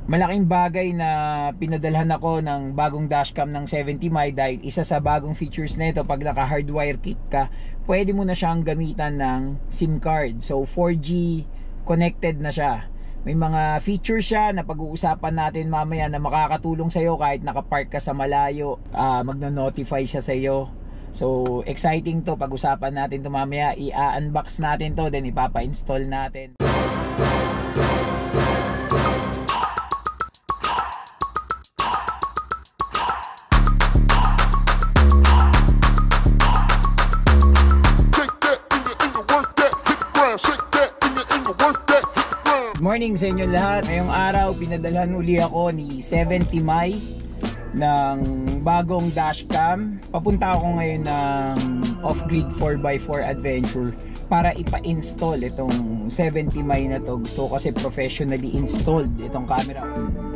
Malaking bagay na pinadalhan ako ng bagong dashcam ng 70mi dahil isa sa bagong features nito, pag naka hardwire kit ka, pwede mo na siyang gamitan ng SIM card. So 4G connected na siya. May mga features siya na pag-uusapan natin mamaya na makakatulong sa iyo kahit nakapark ka sa malayo. Magno-notify siya sa iyo. So exciting to, pag-usapan natin to mamaya. I-unbox natin to, then ipapa-install natin. Morning sa inyo lahat. Ngayong araw pinadalhan uli ako ni 70mi ng bagong dashcam. Papunta ako ngayon ng off-grid 4x4 adventure para ipa-install itong 70mi na to. Gusto ko kasi professionally installed itong camera.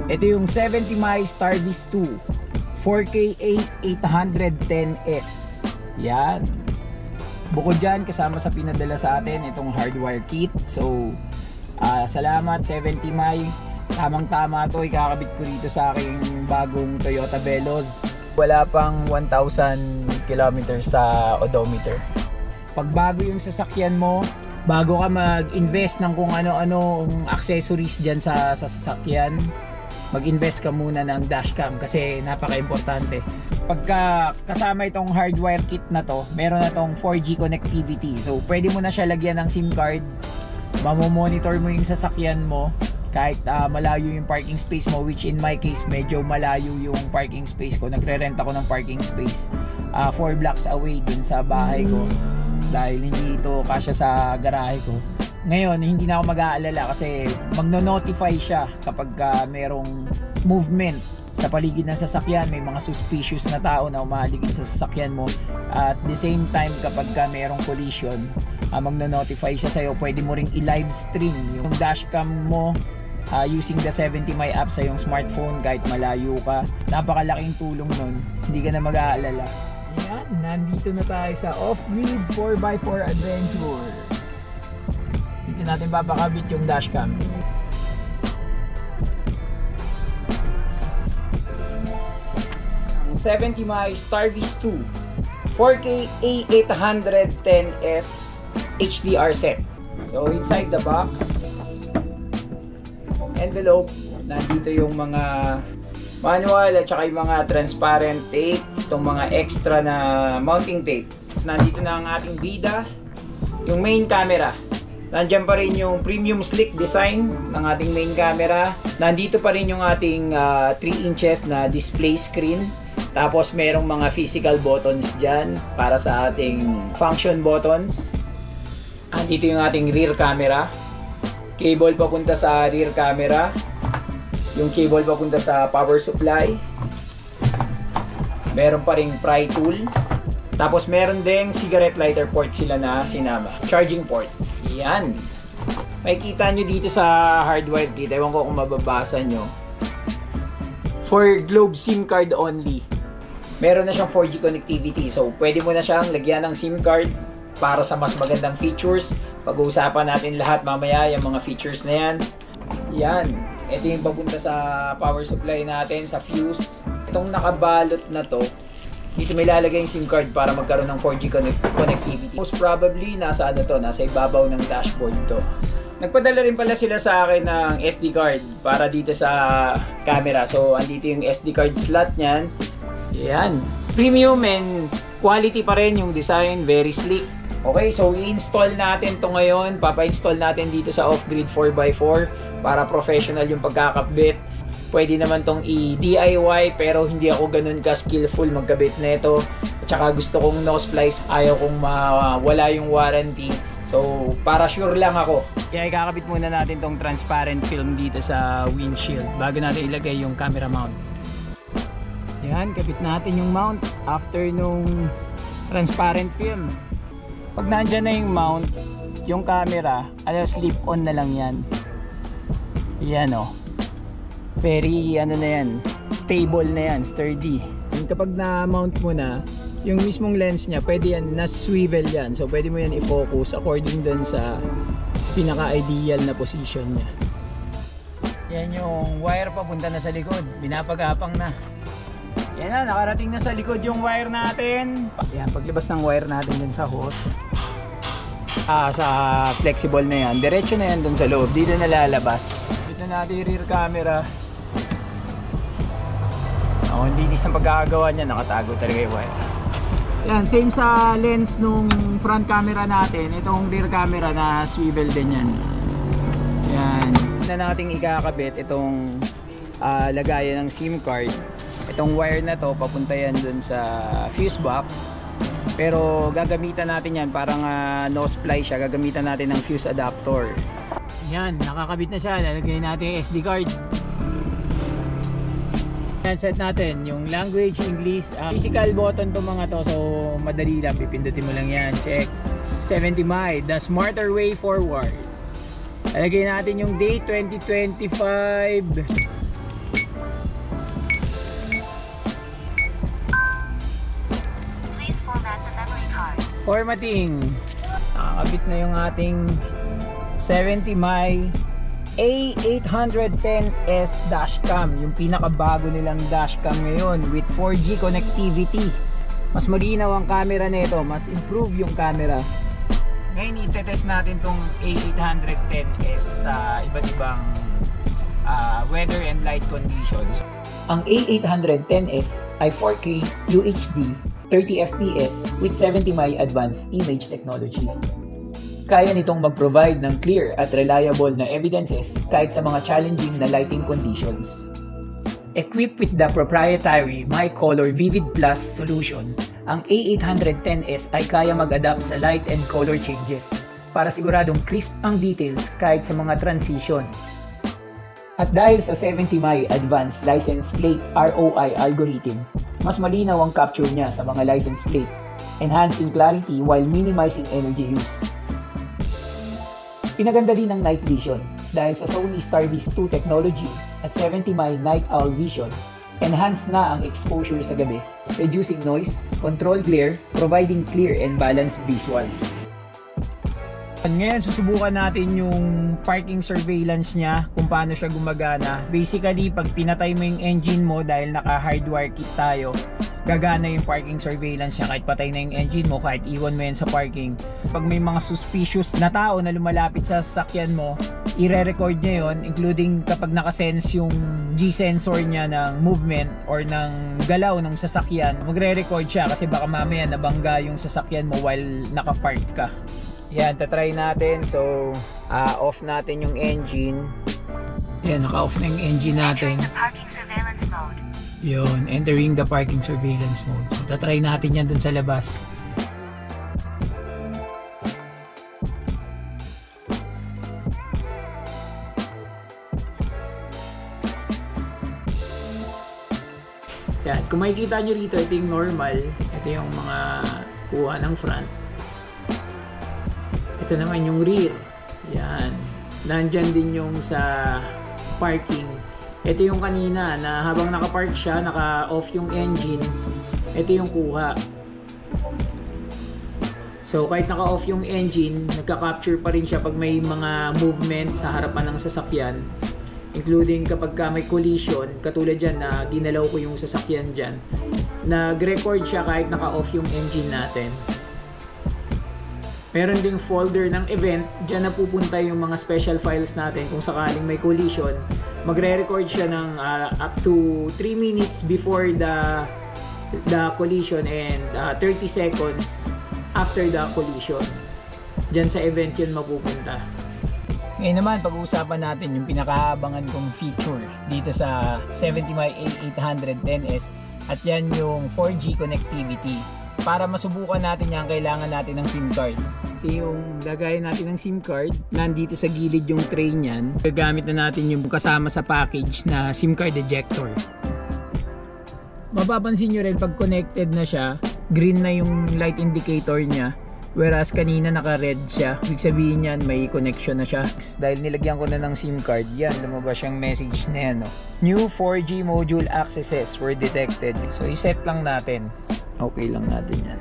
Ito yung 70mi Starviz 2 4K 810S. Yan. Bukod dyan, kasama sa pinadala sa atin itong hardwire kit. So salamat 70mi. Tamang tama to, ikakabit ko dito sa aking bagong Toyota Veloz. Wala pang 1,000 kilometers sa odometer. Pag bago yung sasakyan mo, bago ka mag-invest ng kung ano-anong accessories dyan sa sasakyan, mag-invest ka muna ng dashcam kasi napaka-importante. Pagka kasama itong hardwire kit na to, meron na tong 4G connectivity. So pwede mo na siya lagyan ng SIM card. Mamomonitor mo yung sasakyan mo kahit malayo yung parking space mo, which in my case medyo malayo yung parking space ko. Nagre-rent ako ng parking space 4 blocks away dun sa bahay ko dahil hindi ito kasya sa garahe ko. Ngayon hindi na ako mag-aalala kasi magno-notify siya kapag merong movement sa paligid ng sasakyan. May mga suspicious na tao na umaligid sa sasakyan mo. At the same time, kapag merong collision, magno-notify siya sa'yo. Pwede mo ring i-live stream yung dashcam mo using the 70mi app sa yung smartphone kahit malayo ka. Napakalaking tulong nun, hindi ka na mag-aalala. Yan, nandito na tayo sa off-grid 4x4 adventure. Dito natin papakabit yung dashcam. 70mi Starviz 2 4K A810S HDR set. So inside the box envelope, nandito yung mga manual at saka yung mga transparent tape, itong mga extra na mounting tape. Nandito na ang ating bida, yung main camera. Nandiyan pa rin yung premium slick design ng ating main camera. Nandito pa rin yung ating 3 inches na display screen. Tapos merong mga physical buttons dyan para sa ating function buttons. Andito yung ating rear camera. Cable papunta sa rear camera. Yung cable papunta sa power supply. Meron pa ring pry tool. Tapos meron ding cigarette lighter port sila na sinama. Charging port. Yan. Makikita nyo dito sa hardwire kit. Ewan ko kung mababasa nyo. For Globe SIM card only. Meron na siyang 4G connectivity. So, pwede mo na siyang lagyan ng SIM card para sa mas magandang features. Pag-uusapan natin lahat mamaya yung mga features na yan. Yan. Ito yung papunta sa power supply natin, sa fuse. Itong nakabalot na to, dito may lalagay yung SIM card para magkaroon ng 4G connectivity. Most probably, nasa nasa ibabaw ng dashboard to. Nagpadala rin pala sila sa akin ng SD card para dito sa camera. So, andito yung SD card slot niyan. Yan. Premium and quality pa rin yung design. Very sleek. Okay, so i-install natin to ngayon. Papa-install natin dito sa off-grid 4x4 para professional yung pagkakabit. Pwede naman tong i-DIY pero hindi ako ganun ka-skillful magkabit nito. At saka gusto kong no splice. Ayaw kong mawala yung warranty. So, para sure lang ako. Kaya ikakabit muna natin tong transparent film dito sa windshield bago natin ilagay yung camera mount. Yan, kabit natin yung mount after nung transparent film. Pag nandyan na yung mount, yung camera, slip on na lang yan. Yan o. Very na yan, stable na yan, sturdy. And kapag na-mount mo na, yung mismong lens niya, pwede yan, na-swivel yan. So pwede mo yan i-focus according dun sa pinaka-ideal na position niya. Yan yung wire papunta na sa likod. Binapagapang na. Yan na, nakarating na sa likod yung wire natin. Yan, paglabas ng wire natin dyan sa hose. Sa flexible na yan. Diretso na yan dun sa loob. Dito na lalabas. Dito natin yung rear camera. Ang linis ng pagkakagawa niya, nakatago talaga yung wire. Yan, same sa lens nung front camera natin. Itong rear camera na swivel din yan. Yan. Na nating ikakabit itong lagayan ng SIM card. Itong wire na to papunta yan dun sa fuse box. Pero gagamitan natin yan, parang no splice siya. Gagamitan natin ng fuse adapter. Yan, nakakabit na siya. Lalagay natin yung SD card. Yan, set natin yung language, English, physical button to mga to, so madali lang, pipindutin mo lang yan. Check. 70 mi, the smarter way forward. Lalagay natin yung date 2025. Please format the memory card. Formatting. Nakakabit na yung ating 70 mi A810S dashcam, yung pinakabago nilang dashcam ngayon with 4G connectivity. Mas malinaw ang camera nito, mas improve yung camera. Ngayon i-test natin tong A810S sa iba't ibang weather and light conditions. Ang A810S ay 4K UHD 30 FPS with 70 mi advanced image technology. Kaya nitong mag-provide ng clear at reliable na evidences kahit sa mga challenging na lighting conditions. Equipped with the proprietary MyColor Vivid Plus solution, ang A810S ay kaya mag-adapt sa light and color changes para siguradong crisp ang details kahit sa mga transition. At dahil sa 70 mi Advanced License Plate ROI algorithm, mas malinaw ang capture niya sa mga license plate, enhancing clarity while minimizing energy use. Pinaganda din ng night vision dahil sa Sony Starviz 2 technology at 70 mi Night Owl vision, enhanced na ang exposure sa gabi, reducing noise, control glare, providing clear and balanced visuals. Ngayon susubukan natin yung parking surveillance niya, kung paano siya gumagana. Basically, pag pinatay mo yung engine mo dahil naka-hardwire kit tayo, gagana yung parking surveillance niya kahit patay na yung engine mo, kahit iwan mo yan sa parking. Pag may mga suspicious na tao na lumalapit sa sasakyan mo, i-re-record niya yon, including kapag nakasense yung G-sensor niya ng movement or ng galaw ng sasakyan, magre-record siya kasi baka mamaya nabangga yung sasakyan mo while naka-park ka. Yan, tatry natin. So, off natin yung engine. Yan, naka-off na yung engine natin. Entering the parking surveillance mode. Yun, entering the parking surveillance mode. So, tatry natin yan dun sa labas. Yan, kung makikita nyo rito, ito yung normal. Ito yung mga kuha ng front. Ito naman yung rear. Yan. Nandyan din yung sa parking. Ito yung kanina na habang nakapark siya, naka-off yung engine. Ito yung kuha. So kahit naka-off yung engine, nagka-capture pa rin siya pag may mga movement sa harapan ng sasakyan. Including kapag may collision, katulad dyan na ginalaw ko yung sasakyan dyan. Nag-record siya kahit naka-off yung engine natin. Meron ding folder ng event, dyan na pupunta yung mga special files natin kung sakaling may collision. Magre-record siya ng up to 3 minutes before the collision and 30 seconds after the collision. Dyan sa event yun mapupunta. Ngayon naman, pag-uusapan natin yung pinakaabangan kong feature dito sa 70 mi A810S at yan yung 4G connectivity. Para masubukan natin yan, kailangan natin ng SIM card. Ito yung lagayan natin ng SIM card. Nandito sa gilid yung tray niyan. Gagamit na natin yung kasama sa package na SIM card ejector. Mapapansin nyo rin pag connected na siya, green na yung light indicator niya. Whereas kanina naka-red siya. Ibig sabihin yan, may connection na siya. Dahil nilagyan ko na ng SIM card, yan, lumabas yung message na yan. No? New 4G module accesses were detected. So, iset lang natin. Okay lang natin yan.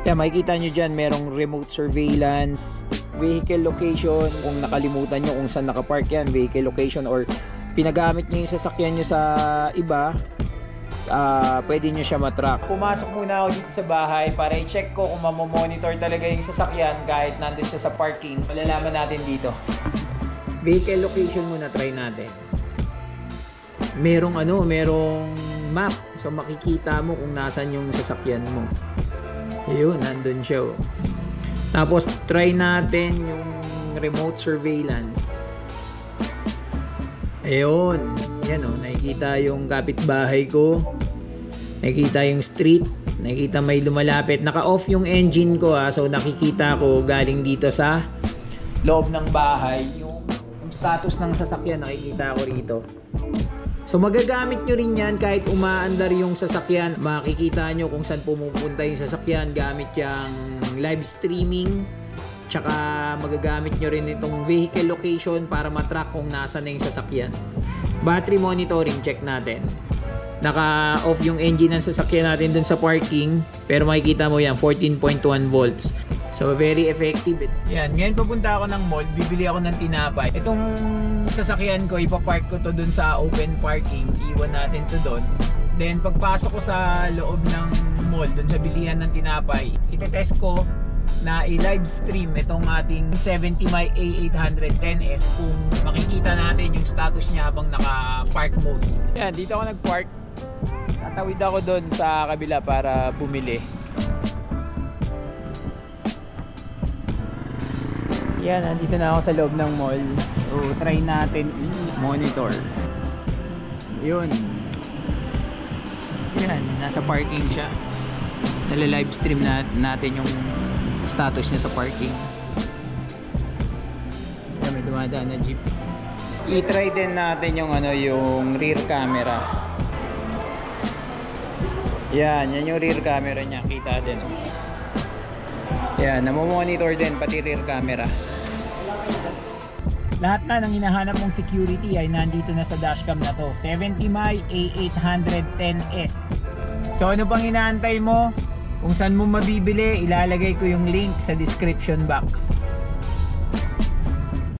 Yan, makikita nyo dyan, merong remote surveillance, vehicle location, kung nakalimutan nyo kung saan nakapark yan, vehicle location, or pinagamit nyo yung sasakyan nyo sa iba, pwede nyo siya matrack. Pumasok muna ako dito sa bahay para i-check ko kung mamomonitor talaga yung sasakyan kahit nandun siya sa parking. Malalaman natin dito. Vehicle location muna, try natin. Merong map. So makikita mo kung nasan yung sasakyan mo. Ayun, nandun siya. Oh. Tapos try natin yung remote surveillance. Ayun. Yan oh, nakikita yung kapitbahay ko. Nakikita yung street. Nakikita may lumalapit. Naka-off yung engine ko so nakikita ko galing dito sa loob ng bahay yung status ng sasakyan, nakikita ko rito. So magagamit nyo rin yan kahit umaandar yung sasakyan. Makikita nyo kung saan pumupunta yung sasakyan gamit yung live streaming. Tsaka magagamit nyo rin itong vehicle location para matrack kung nasa na yung sasakyan. Battery monitoring, check natin. Naka-off yung engine ng sasakyan natin dun sa parking. Pero makikita mo yan, 14.1 volts. So very effective. Yan, ngayon papunta ako ng mall, bibili ako ng tinapay. Itong sasakyan ko, ipapark ko to dun sa open parking. Iwan natin to dun. Then pagpasok ko sa loob ng mall, dun sa bilihan ng tinapay, itetest ko na i-live stream itong ating 70 my A810S kung makikita natin yung status niya habang naka-park mode. Yan, dito ako nag-park. Tatawid ako dun sa kabila para bumili. Yan, nandito na ako sa loob ng mall. So, try natin i-monitor. Yun. Yan, nasa parking siya. Nala-live stream natin yung status niya sa parking. Yan, may dumadaan na jeep. I-try din natin yung yung rear camera. Yan yung rear camera niya. Kita din. Yan, namomonitor din pati rear camera. Lahat na ng hinahanap mong security ay nandito na sa dashcam na to. 70 my A810S. So ano pang inaantay mo? Kung saan mo mabibili, ilalagay ko yung link sa description box.